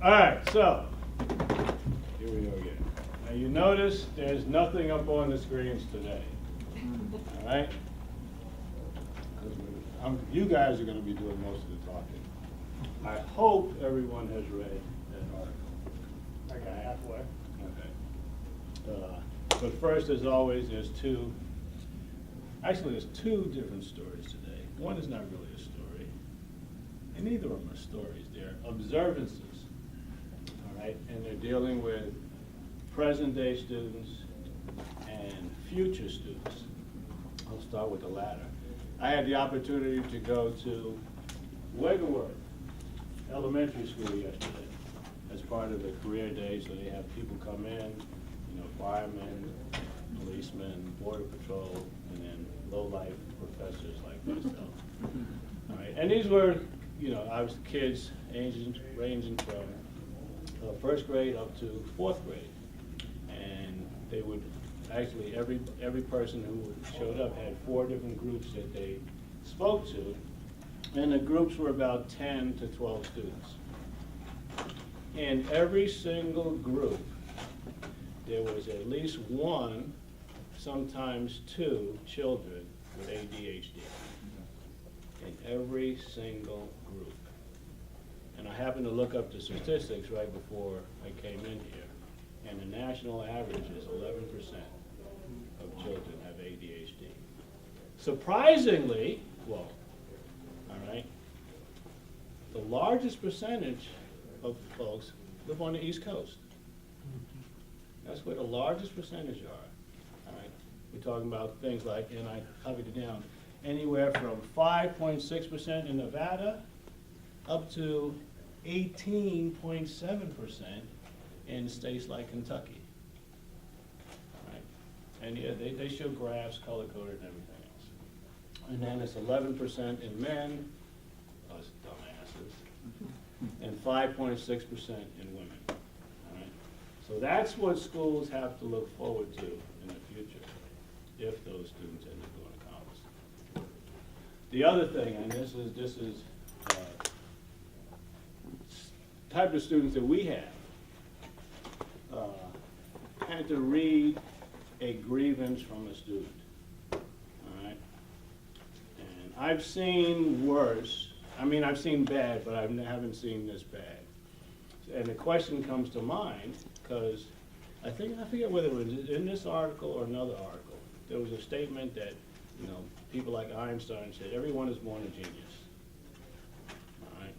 All right, so here we go again. Now you notice there's nothing up on the screens today. All right? 'Cause you guys are going to be doing most of the talking. I hope everyone has read that article. I got halfway. Okay. But first, as always, there's two different stories today. One is not really a story, and neither of them are stories. They're observances, all right? And they're dealing with present-day students and future students. I'll start with the latter. I had the opportunity to go to Wigglesworth Elementary School yesterday as part of the career day, so they have people come in, firemen, policemen, border patrol, and then low-life professors like myself. All right, and these were, obviously kids ranging from first grade up to fourth grade. And they would, actually, every person who showed up had 4 different groups that they spoke to, and the groups were about 10 to 12 students. In every single group, there was at least one, sometimes 2 children with ADHD in every single group. And I happened to look up the statistics right before I came in here, and the national average is 11% of children have ADHD. Surprisingly, all right, the largest percentage of folks live on the East Coast. That's where the largest percentage are. All right, we're talking about things like, and I copied it down, anywhere from 5.6% in Nevada up to 18.7% in states like Kentucky. All right, and yeah, they show graphs, color-coded, and everything else. And then it's 11% in men, us dumbasses, and 5.6% in women. So that's what schools have to look forward to in the future, if those students end up going to college. The other thing, and this is type of students that we have, had to read a grievance from a student. All right, and I've seen worse. I mean, I've seen bad, but I haven't seen this bad. And the question comes to mind, because I forget whether it was in this article or another article. There was a statement that, people like Einstein said, everyone is born a genius. All right?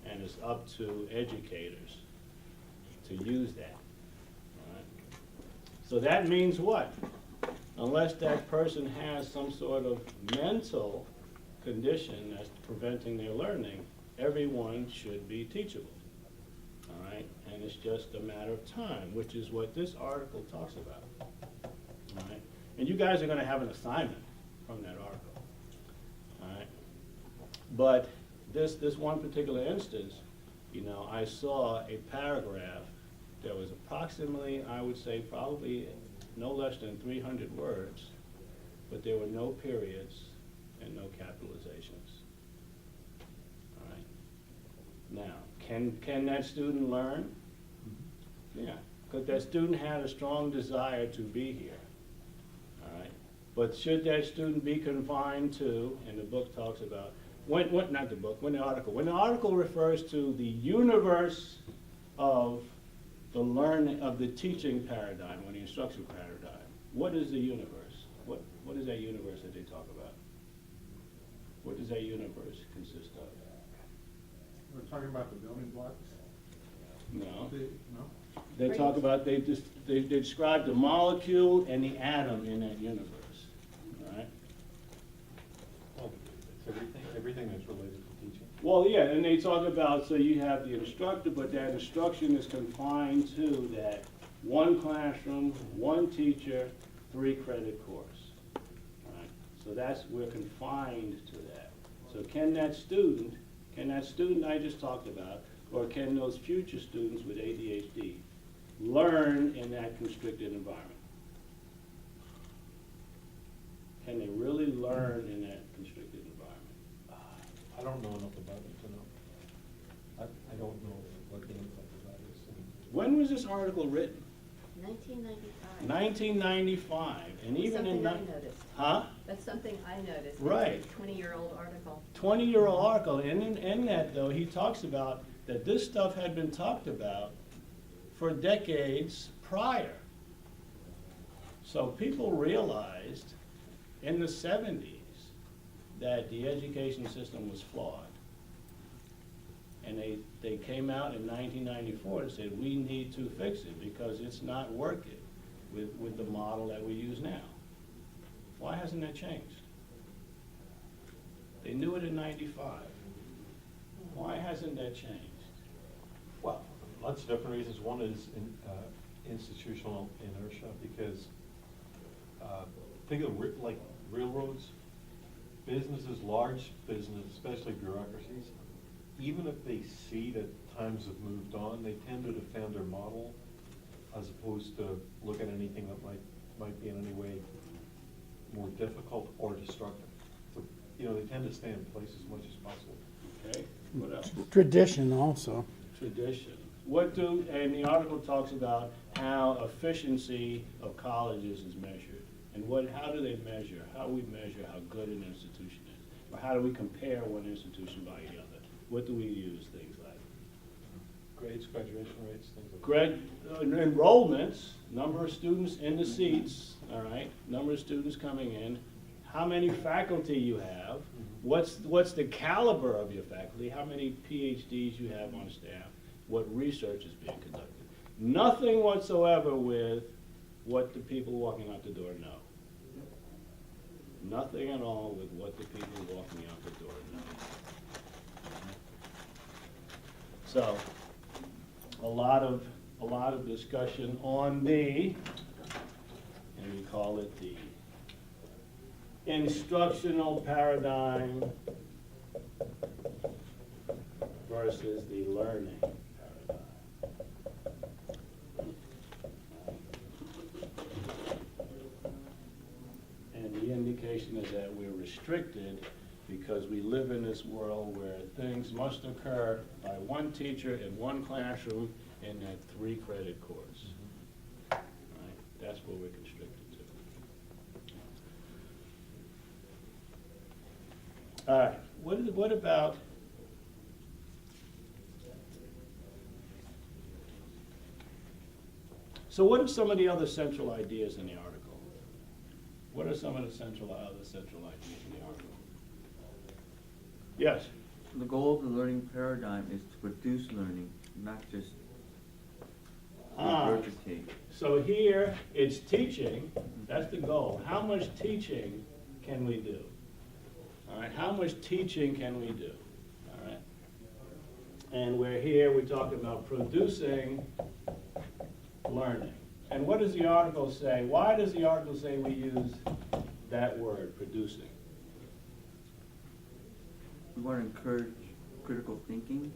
And it's up to educators to use that. All right? So that means what? Unless that person has some sort of mental condition that's preventing their learning, everyone should be teachable. All right, and it's just a matter of time, which is what this article talks about. All right, and you guys are going to have an assignment from that article. All right, but this one particular instance, I saw a paragraph that was approximately, I would say, probably no less than 300 words, but there were no periods and no capitalizations. All right, now. Can that student learn? Yeah, because that student had a strong desire to be here. All right, but should that student be confined to? And the book talks about when the article refers to the universe of the learning of the teaching paradigm or the instruction paradigm. What is the universe? What is that universe that they talk about? What does that universe consist of? We're talking about the building blocks? No. No? They talk about, they describe the molecule and the atom in that universe, all right? Well, it's everything that's related to teaching. Well, yeah, and they talk about, so you have the instructor, but that instruction is confined to that one classroom, one teacher, 3-credit course, all right? So we're confined to that. So can that student I just talked about, or can those future students with ADHD learn in that constricted environment? Can they really learn in that constricted environment? I don't know enough about it to know. I don't know what the impact When was this article written? 1995. 1995, and even in. Something I noticed. Huh? That's something I noticed. Right. It's a 20-year-old article. 20-year-old article, and in that, though, he talks about that this stuff had been talked about for decades prior. So people realized in the 70s that the education system was flawed. And they came out in 1994 and said, we need to fix it because it's not working with the model that we use now. Why hasn't that changed? They knew it in 95. Why hasn't that changed? Well, lots of different reasons. One is institutional inertia, because think of like railroads, businesses, large businesses, especially bureaucracies, even if they see that times have moved on, they tend to defend their model as opposed to look at anything that might be in any way more difficult or destructive. So, you know, they tend to stay in place as much as possible. Okay, what else? Tradition also. Tradition. And the article talks about how efficiency of colleges is measured. And how do they measure? How do we measure how good an institution is? Or how do we compare one institution by the other? What do we use? Things like Grades, graduation rates, things like that. enrollments, number of students in the seats, all right, number of students coming in, how many faculty you have, what's the caliber of your faculty, how many PhDs you have on staff, what research is being conducted. Nothing whatsoever with what the people walking out the door know. Nothing at all with what the people walking out the door know. So, a lot of discussion on and we call it the instructional paradigm versus the learning paradigm. And the indication is that we're restricted because we live in this world where things must occur by one teacher in one classroom in that 3-credit course. Right? That's what we're constricted to. All right, what about so what are some of the other central ideas in the article? What are some of the other central ideas in the article? Yes. The goal of the learning paradigm is to produce learning, not just regurgitate. So here, it's teaching, that's the goal. How much teaching can we do? All right, how much teaching can we do? All right. And we're talking about producing learning. And what does the article say? Why does the article say we use that word, producing? We want to encourage critical thinking,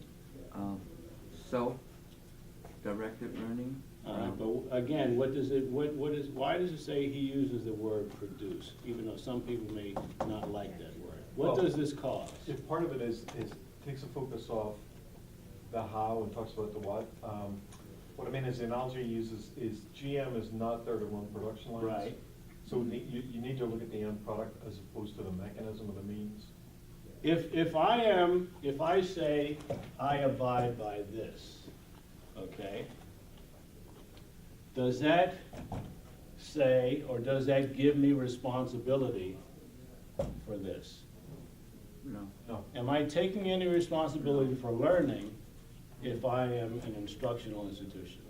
self-directed learning. But again, why does it say he uses the word produce, even though some people may not like that word? What does this cause? If part of it is takes the focus off the how and talks about the what. What I mean is the analogy he uses is GM is not there to run production lines. Right. So you need to look at the end product as opposed to the mechanism or the means. If I say I abide by this, okay, does that say, or does that give me responsibility for this? No. No. Am I taking any responsibility for learning if I am an instructional institution?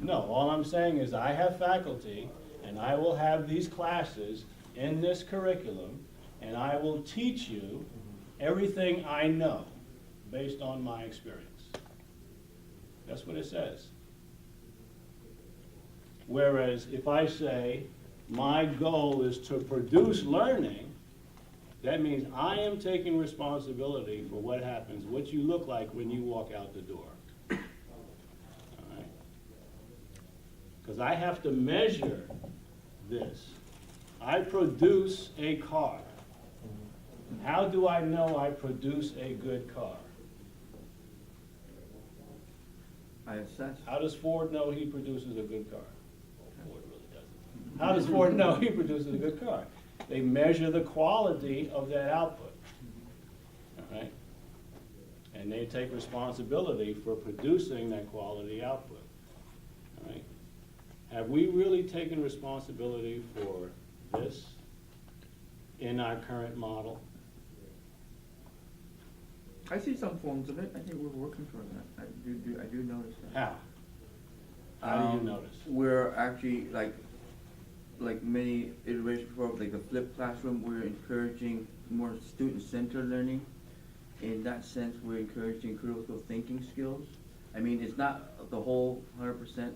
No, all I'm saying is I have faculty and I will have these classes in this curriculum and I will teach you everything I know based on my experience. That's what it says. Whereas if I say my goal is to produce learning, that means I am taking responsibility for what happens, what you look like when you walk out the door. All right? Because I have to measure this. I produce a car. How do I know I produce a good car? I assess. How does Ford know he produces a good car? Well, Ford really doesn't. How does Ford know he produces a good car? They measure the quality of that output, all right? And they take responsibility for producing that quality output, all right? Have we really taken responsibility for this in our current model? I see some forms of it, I think we're working toward that, I do notice that. How? How do you notice? We're actually, like many iterations before, like the flipped classroom, we're encouraging more student-centered learning. In that sense, we're encouraging critical thinking skills. I mean, it's not the whole 100%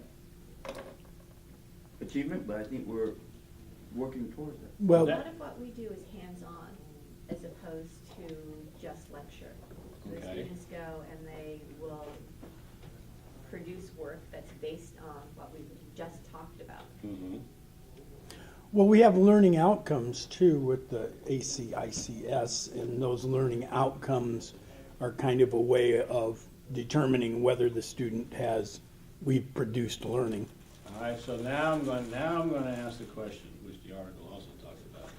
achievement, but I think we're working towards it. A Well, lot of what we do is hands-on as opposed to just lecture. The Okay. students go and they will produce work that's based on what we've just talked about. Mm-hmm. well, we have learning outcomes too with the ACICS, and those learning outcomes are kind of a way of determining whether the student we've produced learning. All right, so now I'm going to ask the question, which the article also talks about.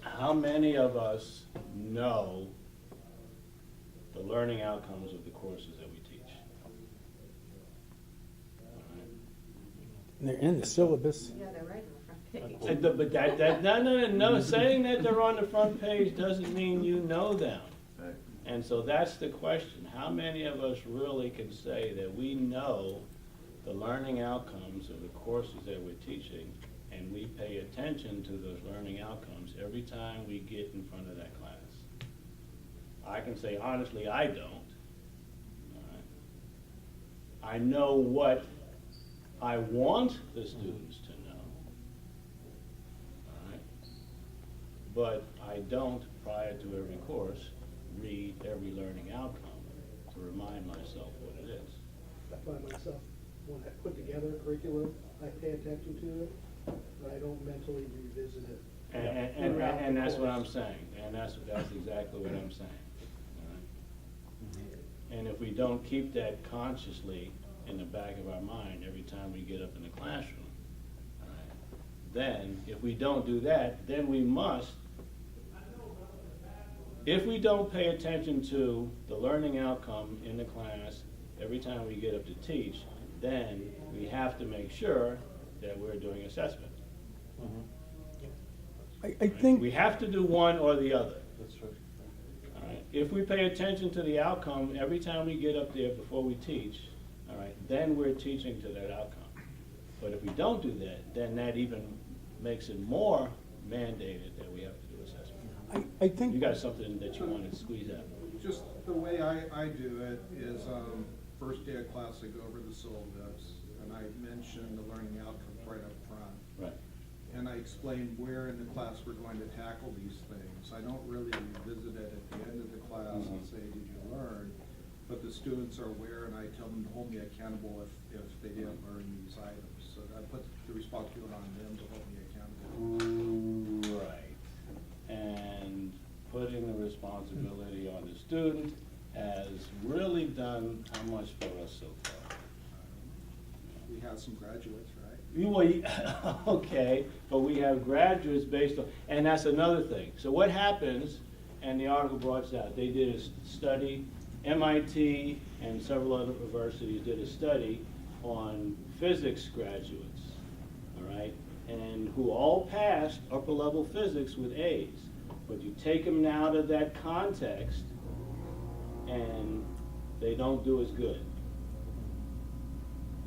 How many of us know the learning outcomes of the courses that we teach? All right. They're in the syllabus. Yeah, they're right on the front page. But no, saying that they're on the front page doesn't mean you know them. Right. And so that's the question. How many of us really can say that we know the learning outcomes of the courses that we're teaching, and we pay attention to those learning outcomes every time we get in front of that class? I can say honestly, I don't. All right. I know what I want the students to know. All right. But I don't, prior to every course, read every learning outcome to remind myself what it is. I find myself, when I put together a curriculum, I pay attention to it, but I don't mentally revisit it. And that's what I'm saying, and that's exactly what I'm saying. All right? And if we don't keep that consciously in the back of our mind every time we get up in the classroom, all right, then if we don't do that, then we must, if we don't pay attention to the learning outcome in the class every time we get up to teach, then we have to make sure that we're doing assessment. I We think, have to do one or the other. That's right. All right. If we pay attention to the outcome every time we get up there before we teach, all right, then we're teaching to that outcome. But if we don't do that, then that even makes it more mandated that we have to do assessment. I think. You got something that you want to squeeze out? Just the way I do it is, first day of class, I go over the syllabus, and I mention the learning outcomes right up front. Right. And I explain where in the class we're going to tackle these things. I don't really revisit it at the end of the class and say, did you learn? But the students are aware, and I tell them to hold me accountable if they didn't learn these items. So I put the responsibility on them to hold me accountable. Right. And putting the responsibility on the student has really done how much for us so far? We have some graduates, right? Okay, but we have graduates based on, and that's another thing. So what happens, and the article brought this out, they did a study, MIT and several other universities did a study on physics graduates, all right? And who all passed upper level physics with A's. But you take them out of that context and they don't do as good.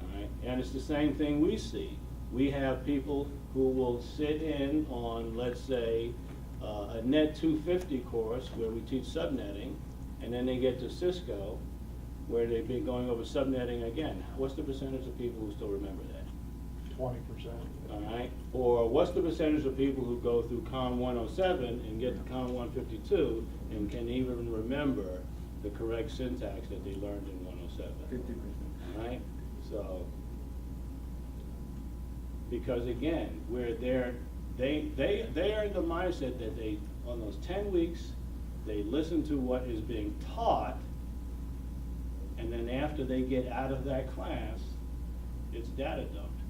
All right? And it's the same thing we see. We have people who will sit in on, let's say, a Net 250 course where we teach subnetting, and then they get to Cisco where they've been going over subnetting again. What's the percentage of people who still remember that? 20%. All right? Or what's the percentage of people who go through COM 107 and get to COM 152 and can even remember the correct syntax that they learned in 107? 50%. All right? So, because again, they are in the mindset that they, on those 10 weeks, they listen to what is being taught, and then after they get out of that class, it's data dumped.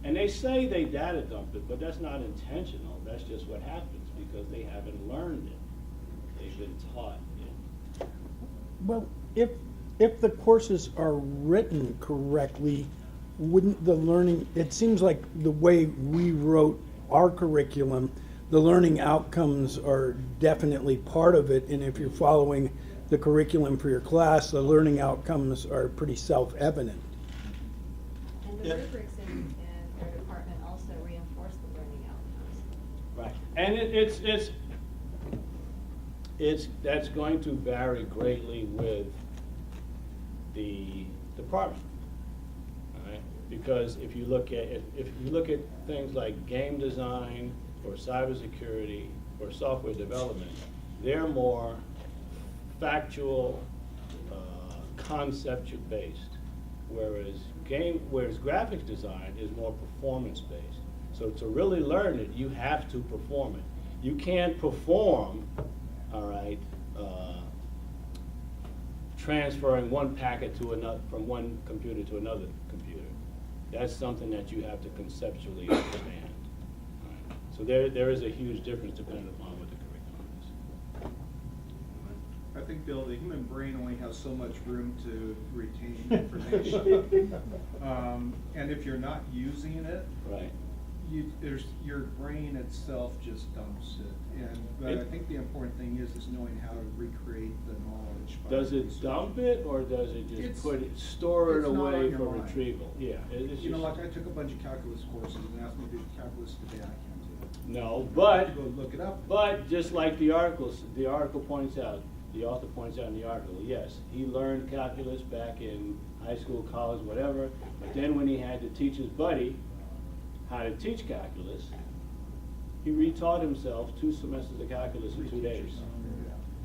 And they say they data dump it, but that's not intentional, that's just what happens, because they haven't learned it. They've been taught it. Well, if the courses are written correctly, wouldn't the learning, it seems like the way we wrote our curriculum, the learning outcomes are definitely part of it, and if you're following the curriculum for your class, the learning outcomes are pretty self-evident. And the Yeah. rubrics in their department also reinforce the learning outcomes. Right, and that's going to vary greatly with the department. All right, because if you look at things like game design or cybersecurity or software development, they're more factual, conceptual based, whereas graphics design is more performance based. So to really learn it, you have to perform it. You can't perform, all right, transferring one packet to another, from one computer to another computer. That's something that you have to conceptually understand. All right. So there is a huge difference depending upon what the curriculum is. I think, Bill, the human brain only has so much room to retain information. And if you're not using it, Right. your brain itself just dumps it. But I think the important thing is knowing how to recreate the knowledge. by Does it research. dump it, or does it just It's- store it it's not away on your for mind. retrieval? Yeah. It's You know, just- like I took a bunch of calculus courses and asked me to do calculus today, I can't do it. No, I have but, to Go look it up. but just like the article points out, the author points out in the article, yes, he learned calculus back in high school, college, whatever, but then when he had to teach his buddy how to teach calculus, he retaught himself 2 semesters of calculus in 2 days.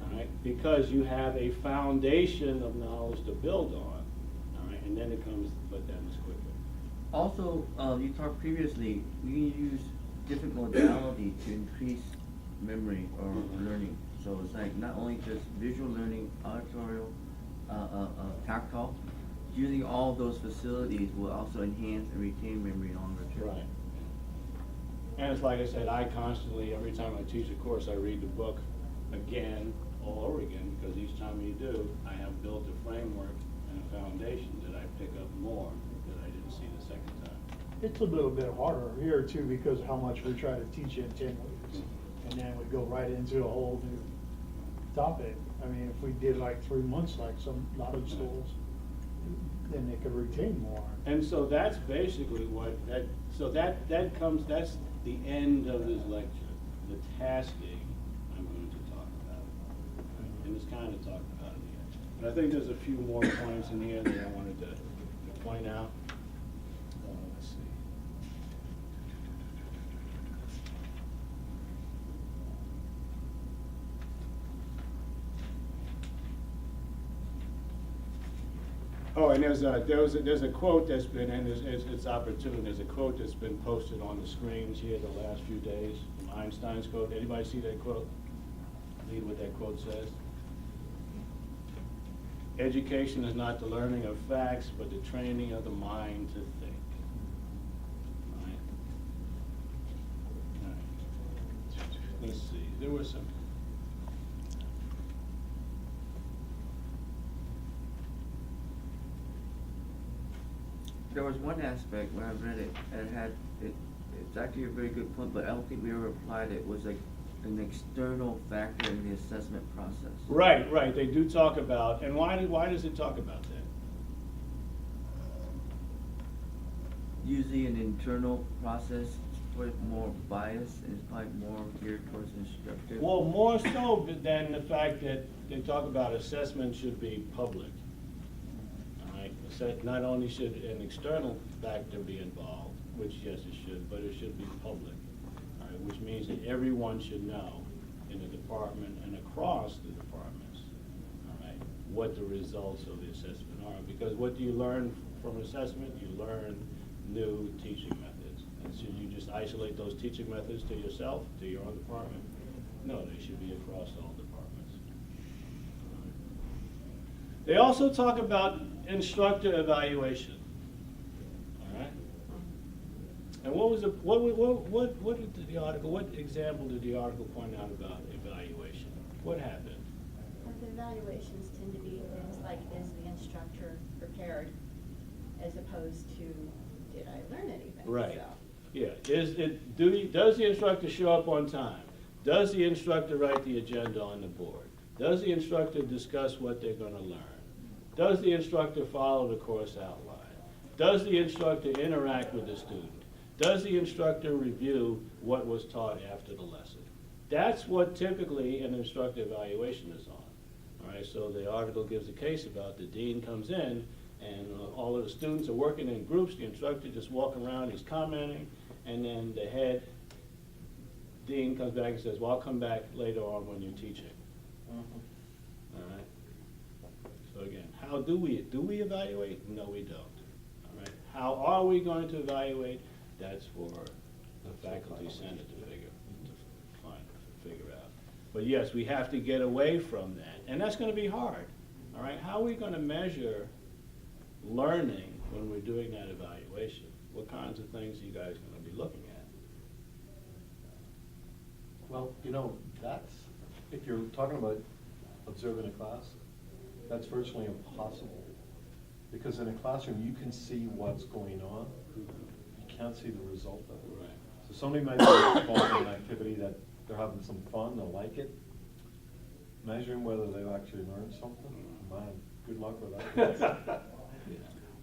All right, because you have a foundation of knowledge to build on, all right, and then it comes, but that was quicker. Also, you talked previously, we can use different modalities to increase memory or learning. So it's like not only just visual learning, auditorial, tactile, using all those facilities will also enhance and retain memory longer too. Right. And it's like I said, I constantly, every time I teach a course, I read the book again, all over again, because each time you do, I have built a framework and a foundation that I pick up more that I didn't see the second time. It's a little bit harder here too, because of how much we try to teach in 10 weeks. And then we go right into a whole new topic. I mean, if we did like 3 months, like a lot of schools, then they could retain more. And so that's basically that's the end of this lecture, the tasking I'm going to talk about. And it's kind of talked about in here. But I think there's a few more points in here that I wanted to point out. Let's see. Oh, and there's a quote that's been, and it's opportune, there's a quote that's been posted on the screens here the last few days, from Einstein's quote. Anybody see that quote? Read what that quote says. Education is not the learning of facts, but the training of the mind to think. All right. All right. Let's see, there was some. There was one aspect when I read it, and it's actually a very good point, but I don't think we ever applied it, was like an external factor in the assessment process. Right, they do talk about, and why does it talk about that? Usually an internal process is probably more biased and it's probably more geared towards instructive. Well, more so than the fact that they talk about assessment should be public. All right, not only should an external factor be involved, which yes it should, but it should be public. All right, which means that everyone should know in the department and across the departments, all right, what the results of the assessment are. Because what do you learn from assessment? You learn new teaching methods. And should you just isolate those teaching methods to yourself, to your own department? No, they should be across all departments. They also talk about instructor evaluation. All right? And what was what did the article, what example did the article point out about evaluation? What happened? Well, the evaluations tend to be things like, is the instructor prepared, as opposed to, did I learn anything? Right. So, Yeah, does the instructor show up on time? Does the instructor write the agenda on the board? Does the instructor discuss what they're gonna learn? Does the instructor follow the course outline? Does the instructor interact with the student? Does the instructor review what was taught after the lesson? That's what typically an instructor evaluation is on. All right, so the article gives a case about the dean comes in and all of the students are working in groups, the instructor just walking around, he's commenting, and then the head dean comes back and says, well, I'll come back later on when you're teaching. All right? So again, how do we evaluate? No, we don't. All right? How are we going to evaluate? That's for the faculty senate to figure out. But yes, we have to get away from that, and that's going to be hard. All right? How are we going to measure learning when we're doing that evaluation? What kinds of things are you guys going to be looking at? Well, you know, that's, if you're talking about observing a class, that's virtually impossible. Because in a classroom, you can see what's going on, you can't see the result of it. Right. So somebody might be involved in an activity that they're having some fun, they like it. Measuring whether they've actually learned something, man, good luck with that.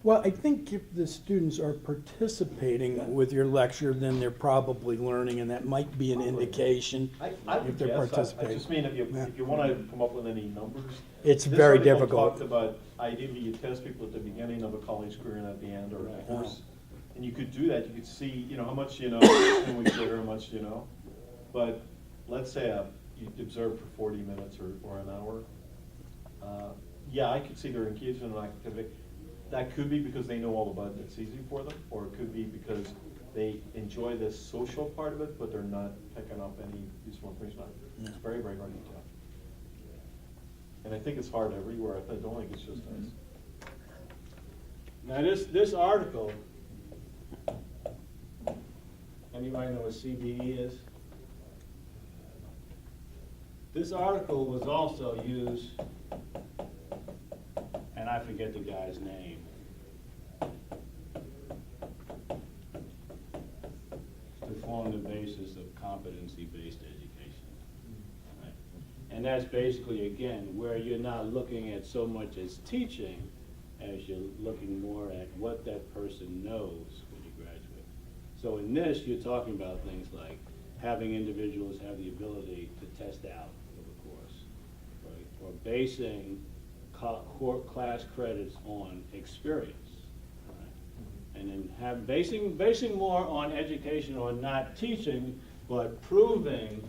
Well, I think if the students are participating with your lecture, then they're probably learning, and that might be an indication I if would they're guess, I participating. just mean if you want to come up with any numbers. It's this very article difficult. Talked about, ideally you test people at the beginning of a college career and at the end, or a course. And you could do that, you could see, you know, how much you know, 10 weeks later, how much you know. But let's say you observe for 40 minutes or an hour. Yeah, I could see they're engaged in an activity. That could be because they know all about it, it's easy for them, or it could be because they enjoy the social part of it, but they're not picking up any useful information. It's very, very hard to tell. And I think it's hard everywhere. I don't think it's just us. Now this article, anybody know what CBE is? This article was also used, and I forget the guy's name, to form the basis of competency-based education. Right? And that's basically, again, where you're not looking at so much as teaching as you're looking more at what that person knows when you graduate. So in this, you're talking about things like having individuals have the ability to test out of a course, right? Or basing class credits on experience, right? And then basing more on education, on not teaching, but proving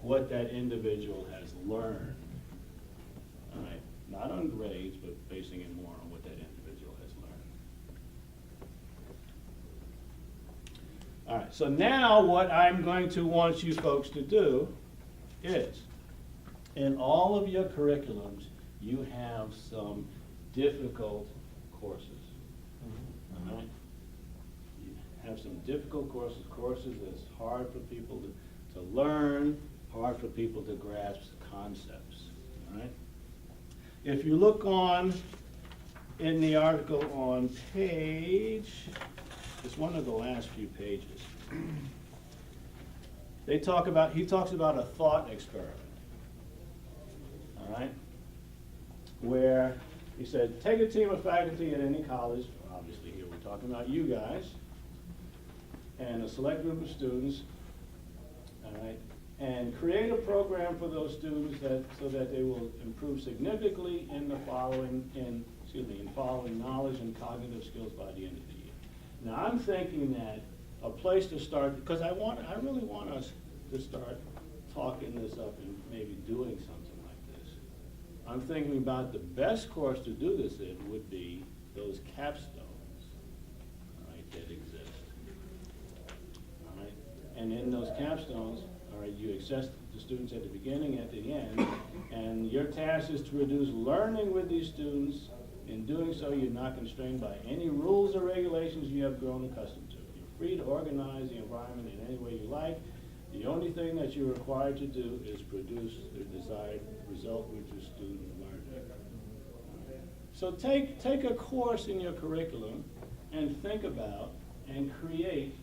what that individual has learned, all right? Not on grades, but basing it more on what that individual has learned. All right, so now what I'm going to want you folks to do is, in all of your curriculums, you have some difficult courses, all right? You have some difficult courses that's hard for people to learn, hard for people to grasp concepts, all right? If you look in the article on page, it's one of the last few pages, he talks about a thought experiment, all right? Where he said, take a team of faculty at any college, obviously here we're talking about you guys, and a select group of students, all right, and create a program for those students so that they will improve significantly in following knowledge and cognitive skills by the end of the year. Now I'm thinking that a place to start, because I really want us to start talking this up and maybe doing something. I'm thinking about the best course to do this in would be those capstones, all right, that exist. All right? And in those capstones, all right? You assess the students at the beginning, at the end, and your task is to produce learning with these students. In doing so, you're not constrained by any rules or regulations you have grown accustomed to. You're free to organize the environment in any way you like. The only thing that you're required to do is produce the desired result with your student learning. So take a course in your curriculum and think about and create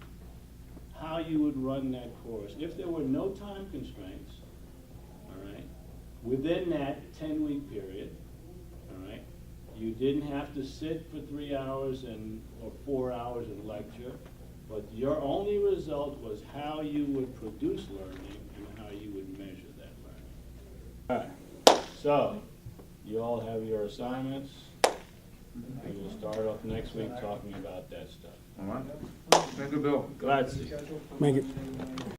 how you would run that course. If there were no time constraints, all right, within that 10-week period, all right, you didn't have to sit for 3 hours or 4 hours in lecture, but your only result was how you would produce learning and how you would measure that learning. All right, so you all have your assignments. And we'll start off next week talking about that stuff. All right. Thank you, Bill. Grazie. Make it.